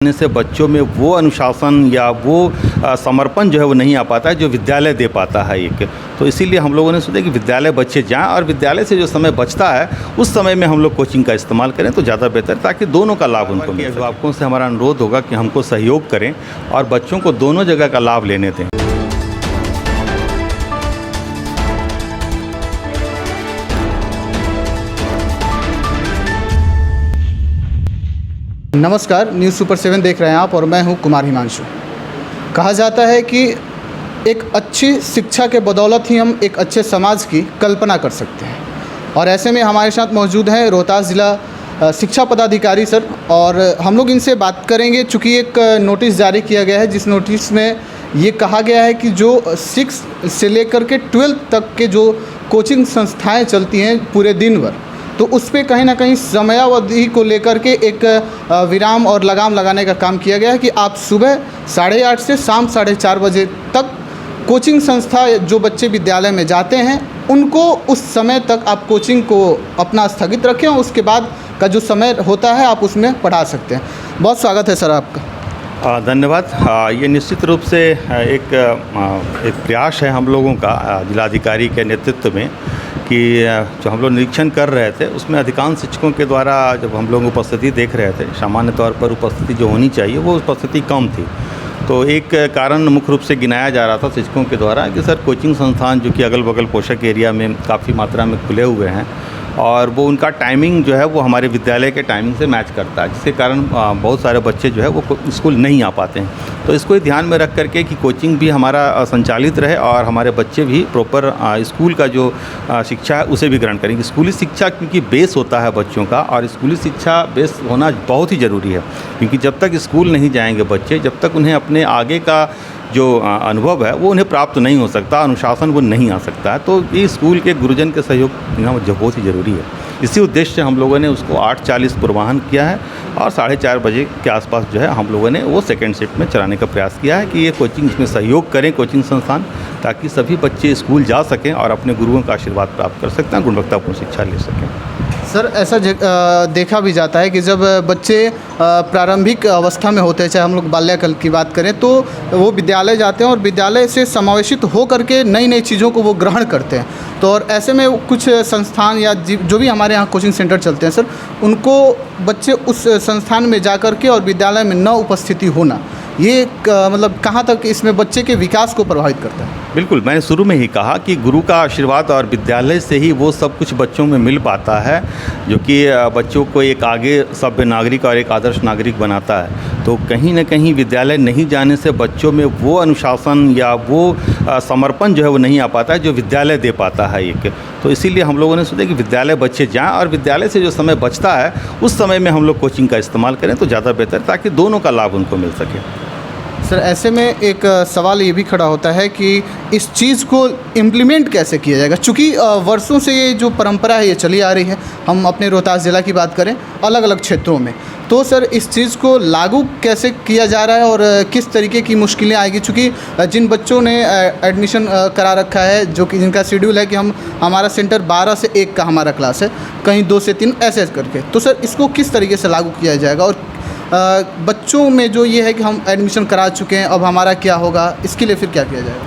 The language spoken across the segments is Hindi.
से बच्चों में वो अनुशासन या वो समर्पण जो है वो नहीं आ पाता है जो विद्यालय दे पाता है एक। तो इसीलिए हम लोगों ने सोचा कि विद्यालय बच्चे जाएं और विद्यालय से जो समय बचता है उस समय में हम लोग कोचिंग का इस्तेमाल करें तो ज़्यादा बेहतर, ताकि दोनों का लाभ उनको मिले। अभिभावकों से हमारा अनुरोध होगा कि हमको सहयोग करें और बच्चों को दोनों जगह का लाभ लेने दें। नमस्कार, न्यूज़ सुपर 7 देख रहे हैं आप और मैं हूं कुमार हिमांशु। कहा जाता है कि एक अच्छी शिक्षा के बदौलत ही हम एक अच्छे समाज की कल्पना कर सकते हैं, और ऐसे में हमारे साथ मौजूद हैं रोहतास ज़िला शिक्षा पदाधिकारी सर, और हम लोग इनसे बात करेंगे। चूँकि एक नोटिस जारी किया गया है जिस नोटिस में ये कहा गया है कि जो 6 से लेकर के 12 तक के जो कोचिंग संस्थाएँ चलती हैं पूरे दिन भर, तो उस पर कहीं ना कहीं समयावधि को लेकर के एक विराम और लगाम लगाने का काम किया गया है कि आप सुबह 8:30 से शाम 4:30 बजे तक कोचिंग संस्था जो बच्चे विद्यालय में जाते हैं उनको उस समय तक आप कोचिंग को अपना स्थगित रखें, और उसके बाद का जो समय होता है आप उसमें पढ़ा सकते हैं। बहुत स्वागत है सर आपका। धन्यवाद। ये निश्चित रूप से एक प्रयास है हम लोगों का जिलाधिकारी के नेतृत्व में कि जो हम लोग निरीक्षण कर रहे थे उसमें अधिकांश शिक्षकों के द्वारा जब हम लोग उपस्थिति देख रहे थे, सामान्य तौर पर उपस्थिति जो होनी चाहिए वो उपस्थिति कम थी। तो एक कारण मुख्य रूप से गिनाया जा रहा था शिक्षकों के द्वारा कि सर कोचिंग संस्थान जो कि अगल बगल पोषक एरिया में काफ़ी मात्रा में खुले हुए हैं और वो उनका टाइमिंग जो है वो हमारे विद्यालय के टाइमिंग से मैच करता है, जिसके कारण बहुत सारे बच्चे जो है वो स्कूल नहीं आ पाते हैं। तो इसको ध्यान में रख करके कि कोचिंग भी हमारा संचालित रहे और हमारे बच्चे भी प्रॉपर स्कूल का जो शिक्षा है उसे भी ग्रहण करेंगे। स्कूली शिक्षा क्योंकि बेस होता है बच्चों का, और स्कूली शिक्षा बेस होना बहुत ही ज़रूरी है, क्योंकि जब तक स्कूल नहीं जाएंगे बच्चे, जब तक उन्हें अपने आगे का जो अनुभव है वो उन्हें प्राप्त नहीं हो सकता, अनुशासन वो नहीं आ सकता है। तो ये स्कूल के गुरुजन के सहयोग बहुत ही ज़रूरी है। इसी उद्देश्य से हम लोगों ने उसको 8:40 पूर्वाहन किया है और 4:30 बजे के आसपास जो है हम लोगों ने वो सेकेंड शिफ्ट में चलाने का प्रयास किया है कि ये कोचिंग इसमें सहयोग करें कोचिंग संस्थान, ताकि सभी बच्चे स्कूल जा सकें और अपने गुरुओं का आशीर्वाद प्राप्त कर सकते हैं, गुणवत्तापूर्ण शिक्षा ले सकें। सर ऐसा देखा भी जाता है कि जब बच्चे प्रारंभिक अवस्था में होते हैं, चाहे हम लोग बाल्यकाल की बात करें, तो वो विद्यालय जाते हैं और विद्यालय से समावेशित हो करके नई नई चीज़ों को वो ग्रहण करते हैं। तो और ऐसे में कुछ संस्थान या जो भी हमारे यहाँ कोचिंग सेंटर चलते हैं सर, उनको बच्चे उस संस्थान में जा कर के और विद्यालय में न उपस्थिति होना, ये मतलब कहाँ तक इसमें बच्चे के विकास को प्रभावित करता है? बिल्कुल, मैंने शुरू में ही कहा कि गुरु का आशीर्वाद और विद्यालय से ही वो सब कुछ बच्चों में मिल पाता है जो कि बच्चों को एक आगे सभ्य नागरिक और एक आदर्श नागरिक बनाता है। तो कहीं ना कहीं विद्यालय नहीं जाने से बच्चों में वो अनुशासन या वो समर्पण जो है वो नहीं आ पाता है जो विद्यालय दे पाता है एक। तो इसीलिए हम लोगों ने सोचा कि विद्यालय बच्चे जाएं और विद्यालय से जो समय बचता है उस समय में हम लोग कोचिंग का इस्तेमाल करें तो ज़्यादा बेहतर, ताकि दोनों का लाभ उनको मिल सके। सर ऐसे में एक सवाल ये भी खड़ा होता है कि इस चीज़ को इम्प्लीमेंट कैसे किया जाएगा, चूँकि वर्षों से ये जो परंपरा है ये चली आ रही है। हम अपने रोहतास ज़िला की बात करें अलग अलग क्षेत्रों में, तो सर इस चीज़ को लागू कैसे किया जा रहा है और किस तरीके की मुश्किलें आएगी? चूँकि जिन बच्चों ने एडमिशन करा रखा है, जो कि जिनका शेड्यूल है कि हमारा सेंटर 12 से 1 का हमारा क्लास है, कहीं 2 से 3 ऐसे करके, तो सर इसको किस तरीके से लागू किया जाएगा? और बच्चों में जो ये है कि हम एडमिशन करा चुके हैं, अब हमारा क्या होगा, इसके लिए फिर क्या किया जाएगा?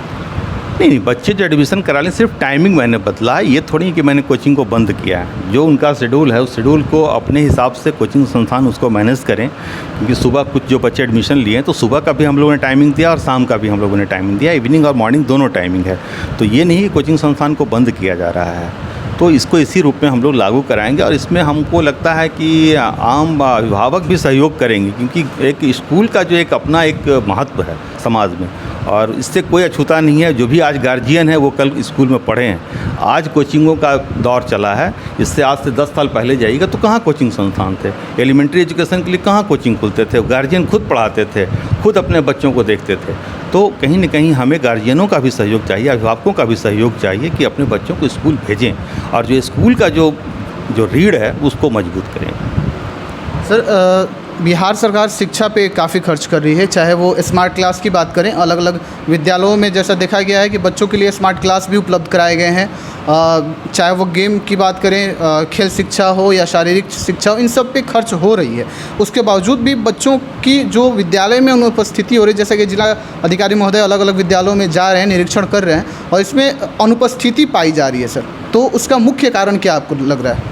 नहीं, बच्चे जो एडमिशन करा लें, सिर्फ टाइमिंग मैंने बदला है। ये थोड़ी कि मैंने कोचिंग को बंद किया है। जो उनका शेड्यूल है उस शेड्यूल को अपने हिसाब से कोचिंग संस्थान उसको मैनेज करें, क्योंकि सुबह कुछ जो बच्चे एडमिशन लिए हैं तो सुबह का भी हम लोगों ने टाइमिंग दिया और शाम का भी हम लोगों ने टाइमिंग दिया, इवनिंग और मॉर्निंग दोनों टाइमिंग है। तो ये नहीं कोचिंग संस्थान को बंद किया जा रहा है। तो इसको इसी रूप में हम लोग लागू कराएंगे, और इसमें हमको लगता है कि आम अभिभावक भी सहयोग करेंगे, क्योंकि एक स्कूल का जो एक अपना एक महत्व है समाज में, और इससे कोई अछूता नहीं है। जो भी आज गार्जियन है वो कल स्कूल में पढ़े हैं। आज कोचिंगों का दौर चला है, इससे आज से 10 साल पहले जाइएगा तो कहाँ कोचिंग संस्थान थे, एलिमेंट्री एजुकेशन के लिए कहाँ कोचिंग खुलते थे, गार्जियन खुद पढ़ाते थे, खुद अपने बच्चों को देखते थे। तो कहीं न कहीं हमें गार्जियनों का भी सहयोग चाहिए, अभिभावकों का भी सहयोग चाहिए कि अपने बच्चों को स्कूल भेजें और जो स्कूल का जो रीढ़ है उसको मजबूत करें। सर बिहार सरकार शिक्षा पे काफ़ी खर्च कर रही है, चाहे वो स्मार्ट क्लास की बात करें, अलग अलग विद्यालयों में जैसा देखा गया है कि बच्चों के लिए स्मार्ट क्लास भी उपलब्ध कराए गए हैं। चाहे वो गेम की बात करें, खेल शिक्षा हो या शारीरिक शिक्षा हो, इन सब पे खर्च हो रही है। उसके बावजूद भी बच्चों की जो विद्यालय में अनुपस्थिति हो रही है, जैसे कि जिला अधिकारी महोदय अलग अलग विद्यालयों में जा रहे हैं, निरीक्षण कर रहे हैं और इसमें अनुपस्थिति पाई जा रही है सर, तो उसका मुख्य कारण क्या आपको लग रहा है?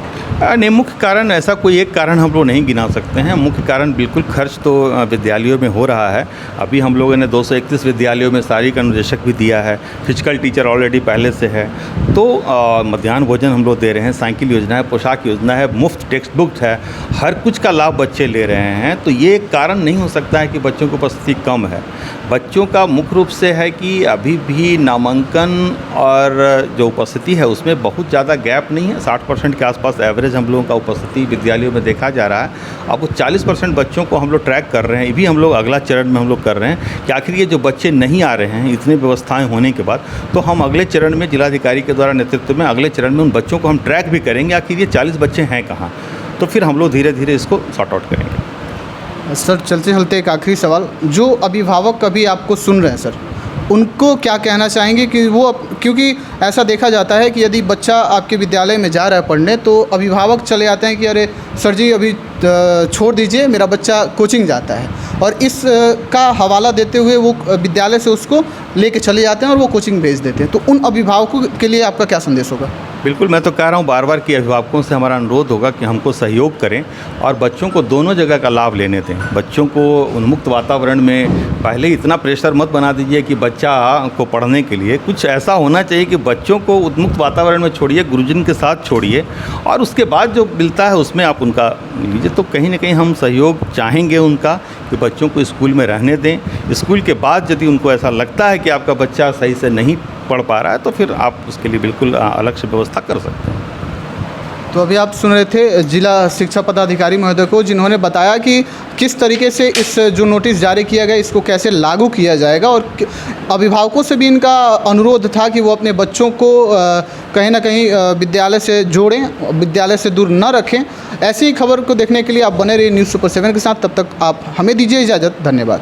नहीं, मुख्य कारण ऐसा कोई एक कारण हम लोग नहीं गिना सकते हैं। मुख्य कारण बिल्कुल खर्च तो विद्यालयों में हो रहा है। अभी हम लोगों ने 231 विद्यालयों में शारीरिक अनुदेशक भी दिया है, फिजिकल टीचर ऑलरेडी पहले से है, तो मध्याह्न भोजन हम लोग दे रहे हैं, साइकिल योजना है, पोशाक योजना है, मुफ्त टेक्स्ट बुक है, हर कुछ का लाभ बच्चे ले रहे हैं। तो ये एक कारण नहीं हो सकता है कि बच्चों की उपस्थिति कम है। बच्चों का मुख्य रूप से है कि अभी भी नामांकन और जो उपस्थिति है उसमें बहुत ज़्यादा गैप नहीं है। 60% के आसपास एवरेज हम लोगों का उपस्थिति विद्यालयों में देखा जा रहा है। अब वो 40% बच्चों को हम लोग ट्रैक कर रहे हैं। ये भी हम लोग अगला चरण में हम लोग कर रहे हैं कि आखिर ये जो बच्चे नहीं आ रहे हैं इतनी व्यवस्थाएं होने के बाद, तो हम अगले चरण में जिलाधिकारी के द्वारा नेतृत्व में अगले चरण में उन बच्चों को हम ट्रैक भी करेंगे, आखिर ये 40 बच्चे हैं कहाँ, तो फिर हम लोग धीरे धीरे इसको सॉर्ट आउट करेंगे। सर चलते चलते एक आखिरी सवाल, जो अभिभावक अभी आपको सुन रहे हैं सर, उनको क्या कहना चाहेंगे कि वो, क्योंकि ऐसा देखा जाता है कि यदि बच्चा आपके विद्यालय में जा रहा है पढ़ने तो अभिभावक चले जाते हैं कि अरे सर जी अभी छोड़ दीजिए, मेरा बच्चा कोचिंग जाता है, और इस का हवाला देते हुए वो विद्यालय से उसको लेके चले जाते हैं और वो कोचिंग भेज देते हैं। तो उन अभिभावकों के लिए आपका क्या संदेश होगा? बिल्कुल, मैं तो कह रहा हूँ बार बार कि अभिभावकों से हमारा अनुरोध होगा कि हमको सहयोग करें और बच्चों को दोनों जगह का लाभ लेने दें। बच्चों को उन्मुक्त वातावरण में पहले इतना प्रेशर मत बना दीजिए कि बच्चा को पढ़ने के लिए, कुछ ऐसा होना चाहिए कि बच्चों को उन्मुक्त वातावरण में छोड़िए, गुरुजन के साथ छोड़िए और उसके बाद जो मिलता है उसमें आप उनका लीजिए। तो कहीं ना कहीं हम सहयोग चाहेंगे उनका कि बच्चों को स्कूल में रहने दें। स्कूल के बाद यदि उनको ऐसा लगता है कि आपका बच्चा सही से नहीं पढ़ पा रहा है तो फिर आप उसके लिए बिल्कुल अलग से व्यवस्था कर सकते हैं। तो अभी आप सुन रहे थे जिला शिक्षा पदाधिकारी महोदय को, जिन्होंने बताया कि किस तरीके से इस जो नोटिस जारी किया गया इसको कैसे लागू किया जाएगा, और अभिभावकों से भी इनका अनुरोध था कि वो अपने बच्चों को कहीं ना कहीं विद्यालय से जोड़ें, विद्यालय से दूर न रखें। ऐसी ही खबर को देखने के लिए आप बने रहिए न्यूज़ सुपर 7 के साथ। तब तक आप हमें दीजिए इजाज़त। धन्यवाद।